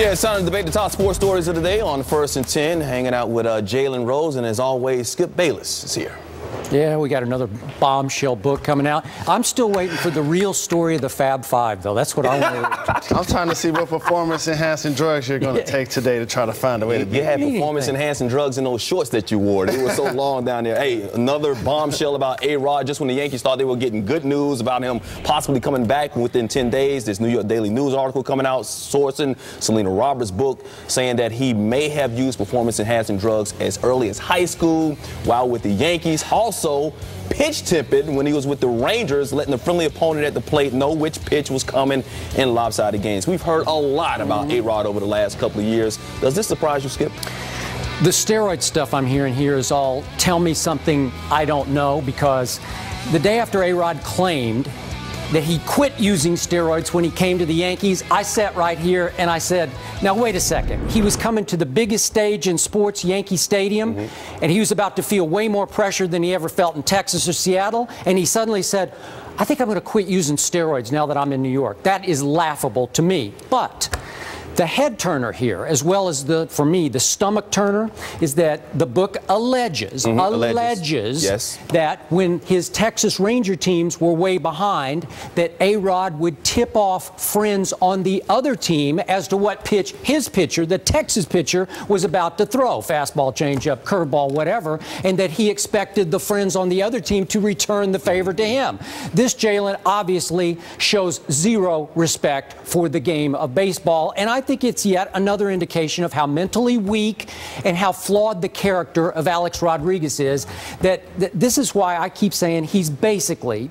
Yeah, it's time to debate the top sports stories of the day on First and 10. Hanging out with Jalen Rose, and as always, Skip Bayless is here. Yeah, we got another bombshell book coming out. I'm still waiting for the real story of the Fab Five, though. That's what I want to. I'm trying to see what performance-enhancing drugs you're going to take today to try to find a way to do it. You had performance-enhancing drugs in those shorts that you wore. They were so long down there. Hey, another bombshell about A-Rod. Just when the Yankees thought they were getting good news about him possibly coming back within 10 days, this New York Daily News article coming out, sourcing Selena Roberts' book, saying that he may have used performance-enhancing drugs as early as high school while with the Yankees. Also, pitch tipping when he was with the Rangers, letting the friendly opponent at the plate know which pitch was coming in lopsided games. We've heard a lot about A-Rod over the last couple of years. Does this surprise you, Skip? The steroid stuff I'm hearing here is all tell me something I don't know, because the day after A-Rod claimed that he quit using steroids when he came to the Yankees, I sat right here and I said, now wait a second. He was coming to the biggest stage in sports, Yankee Stadium, and he was about to feel way more pressure than he ever felt in Texas or Seattle, and he suddenly said, I think I'm going to quit using steroids now that I'm in New York. That is laughable to me. But the head turner here, as well as for me, the stomach turner, is that the book alleges yes, that when his Texas Ranger teams were way behind, that A-Rod would tip off friends on the other team as to what pitch his pitcher, the Texas pitcher, was about to throw. Fastball, changeup, curveball, whatever, and that he expected the friends on the other team to return the favor to him. This Jalen obviously shows zero respect for the game of baseball, and I think it's yet another indication of how mentally weak and how flawed the character of Alex Rodriguez is. That this is why I keep saying he's basically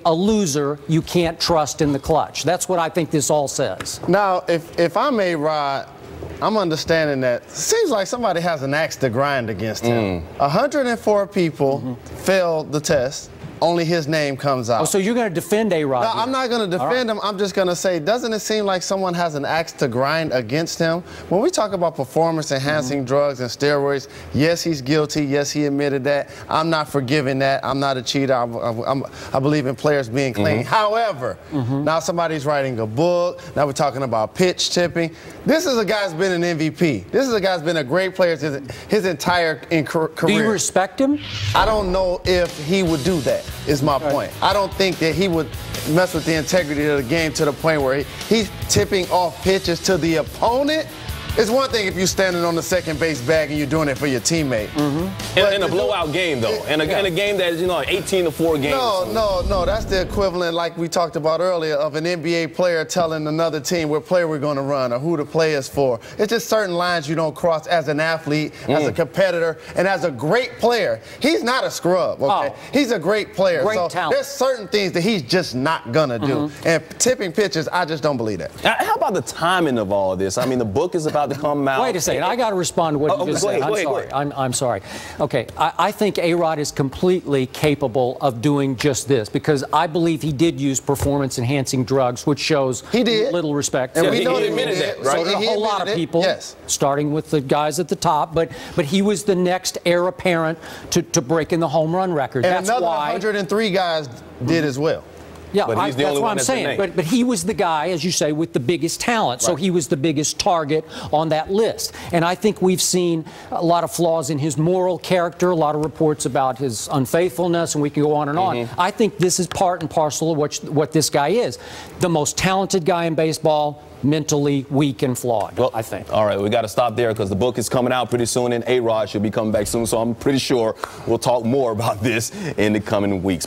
a loser you can't trust in the clutch. That's what I think this all says. Now, if I'm A-Rod, I'm understanding that it seems like somebody has an axe to grind against him. 104 people failed the test. Only his name comes out. Oh, so you're going to defend A-Rod? No, I'm not going to defend him. I'm just going to say, doesn't it seem like someone has an axe to grind against him? When we talk about performance-enhancing drugs and steroids, yes, he's guilty. Yes, he admitted that. I'm not forgiving that. I'm not a cheater. I believe in players being clean. However, now somebody's writing a book. Now we're talking about pitch tipping. This is a guy who's been an MVP. This is a guy who's been a great player his entire career. Do you respect him? I don't know if he would do that. Is my point. I don't think that he would mess with the integrity of the game to the point where he's tipping off pitches to the opponent. It's one thing if you're standing on the second base bag and you're doing it for your teammate. In a blowout game, though. In a game that is, you know, 18-4 game. No. That's the equivalent, like we talked about earlier, of an NBA player telling another team what play we're going to run or who the play is for. It's just certain lines you don't cross as an athlete, as a competitor, and as a great player. He's not a scrub, okay? He's a great player. Great so talent. There's certain things that he's just not going to do. And tipping pitches, I just don't believe that. How about the timing of all of this? I mean, the book is about to come out. Wait a second. I got to respond to what you just said. I'm sorry. Okay. I think A-Rod is completely capable of doing just this, because I believe he did use performance-enhancing drugs, which shows little respect. And we know he admitted that, right? So did a whole lot of people, starting with the guys at the top. But he was the next heir apparent to breaking the home run record. And that's another why 103 guys did as well. Yeah, but he's the only that's what one I'm that's saying. But he was the guy, as you say, with the biggest talent. So he was the biggest target on that list. And I think we've seen a lot of flaws in his moral character, a lot of reports about his unfaithfulness, and we can go on and on. I think this is part and parcel of what this guy is. The most talented guy in baseball, mentally weak and flawed, I think. All right, we got to stop there because the book is coming out pretty soon, and A-Rod should be coming back soon. So I'm pretty sure we'll talk more about this in the coming weeks.